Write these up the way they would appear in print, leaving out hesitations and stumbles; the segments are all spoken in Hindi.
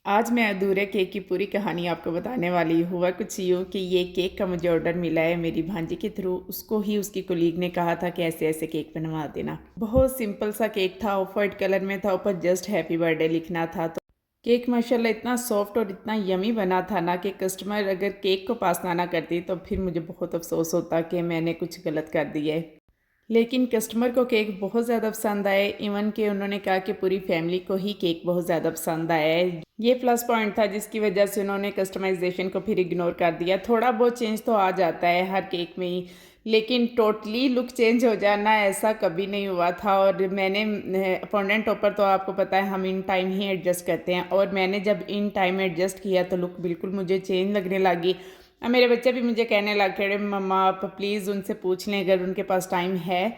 आज मैं अधूरे केक की पूरी कहानी आपको बताने वाली हूँ। हुआ कुछ यूँ कि ये केक का मुझे ऑर्डर मिला है मेरी भांजी के थ्रू। उसको ही उसकी कोलीग ने कहा था कि ऐसे ऐसे केक बनवा देना। बहुत सिंपल सा केक था, ऑफ वाइट कलर में था, ऊपर जस्ट हैप्पी बर्थडे लिखना था। तो केक माशाल्लाह इतना सॉफ्ट और इतना यमी बना था ना कि कस्टमर अगर केक को पास ना करती तो फिर मुझे बहुत अफसोस होता कि मैंने कुछ गलत कर दिया है। लेकिन कस्टमर को केक बहुत ज़्यादा पसंद आए, इवन कि उन्होंने कहा कि पूरी फैमिली को ही केक बहुत ज़्यादा पसंद आया है। ये प्लस पॉइंट था जिसकी वजह से उन्होंने कस्टमाइजेशन को फिर इग्नोर कर दिया। थोड़ा बहुत चेंज तो आ जाता है हर केक में ही, लेकिन टोटली लुक चेंज हो जाना ऐसा कभी नहीं हुआ था। और मैंने फॉन्डेंट टॉपर तो आपको पता है हम इन टाइम ही एडजस्ट करते हैं, और मैंने जब इन टाइम एडजस्ट किया तो लुक बिल्कुल मुझे चेंज लगने लगी। अब मेरे बच्चे भी मुझे कहने लग गए, मम्मा आप प्लीज़ उनसे पूछ लें अगर उनके पास टाइम है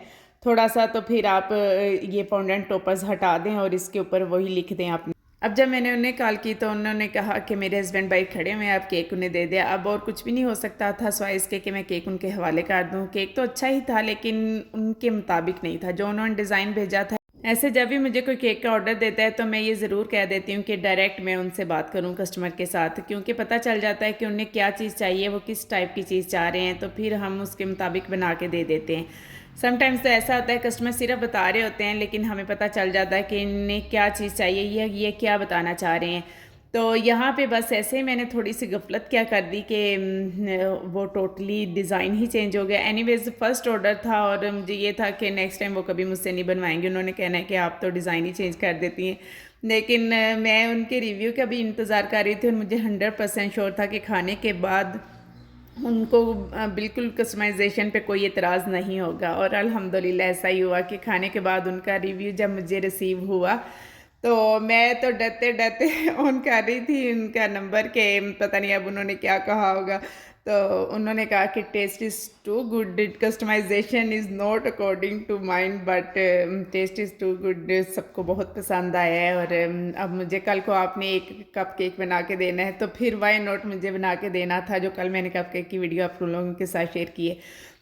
थोड़ा सा, तो फिर आप ये फॉन्डेंट टॉपर्स हटा दें और इसके ऊपर वही लिख दें आपने। अब जब मैंने उन्हें कॉल की तो उन्होंने कहा कि मेरे हस्बैंड बाइक खड़े हुए हैं, आप केक उन्हें दे दें। अब और कुछ भी नहीं हो सकता था सिवाय इसके कि मैं केक उनके हवाले कर दूं। केक तो अच्छा ही था लेकिन उनके मुताबिक नहीं था जो उन्होंने डिज़ाइन भेजा था। ऐसे जब भी मुझे कोई केक का ऑर्डर देता है तो मैं ये ज़रूर कह देती हूँ कि डायरेक्ट मैं उनसे बात करूँ कस्टमर के साथ, क्योंकि पता चल जाता है कि उन्हें क्या चीज़ चाहिए, वो किस टाइप की चीज़ चाह रहे हैं, तो फिर हम उसके मुताबिक बना के दे देते हैं। समटाइम्स तो ऐसा होता है कस्टमर सिर्फ बता रहे होते हैं लेकिन हमें पता चल जाता है कि इन्हें क्या चीज़ चाहिए, ये क्या बताना चाह रहे हैं। तो यहाँ पे बस ऐसे ही मैंने थोड़ी सी गफलत क्या कर दी कि वो टोटली डिज़ाइन ही चेंज हो गया। एनीवेज फर्स्ट ऑर्डर था और मुझे ये था कि नेक्स्ट टाइम वो कभी मुझसे नहीं बनवाएंगे। उन्होंने कहना है कि आप तो डिज़ाइन ही चेंज कर देती हैं, लेकिन मैं उनके रिव्यू का भी इंतज़ार कर रही थी और मुझे 100% श्योर था कि खाने के बाद उनको बिल्कुल कस्टमाइजेशन पे कोई एतराज़ नहीं होगा। और अल्हम्दुलिल्लाह ऐसा ही हुआ कि खाने के बाद उनका रिव्यू जब मुझे रिसीव हुआ तो मैं तो डरते डरते ऑन कर रही थी उनका नंबर के पता नहीं अब उन्होंने क्या कहा होगा। तो उन्होंने कहा कि test is too good, customization is not according to mind but test is too good. सबको बहुत पसंद आया है और अब मुझे कल को आपने एक कप केक बना के देना है तो फिर वाई नॉट मुझे बना के देना था, जो कल मैंने कप केक की वीडियो आप लोगों के साथ शेयर की है।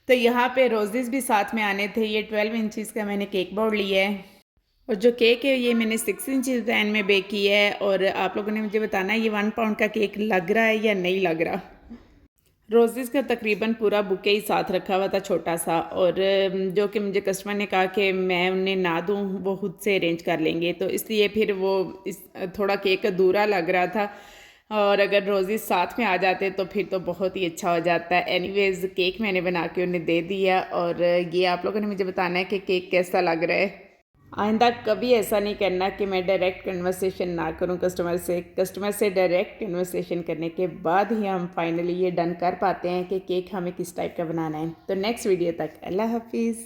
तो यहाँ पे रोजेज़ भी साथ में आने थे। ये 12 इंचज़ का मैंने केक बोर्ड लिया है और जो केक है ये मैंने 6 इंचज़ पैन में बेक किया है। और आप लोगों ने मुझे बताना है ये 1 पाउंड का केक लग रहा है या नहीं लग रहा। रोज़ेज़ का तकरीबन पूरा बुके ही साथ रखा हुआ था छोटा सा, और जो कि मुझे कस्टमर ने कहा कि मैं उन्हें ना दूँ, वो खुद से अरेंज कर लेंगे, तो इसलिए फिर वो इस थोड़ा केक अधूरा लग रहा था। और अगर रोज़ेज़ साथ में आ जाते तो फिर तो बहुत ही अच्छा हो जाता है। एनीवेज़ केक मैंने बना के उन्हें दे दिया और ये आप लोगों ने मुझे बताना है कि केक कैसा लग रहा है। आइंदा कभी ऐसा नहीं करना कि मैं डायरेक्ट कन्वर्सेशन ना करूं कस्टमर से डायरेक्ट कन्वर्सेशन करने के बाद ही हम फाइनली ये डन कर पाते हैं कि केक हमें किस टाइप का बनाना है। तो नेक्स्ट वीडियो तक अल्लाह हाफिज़।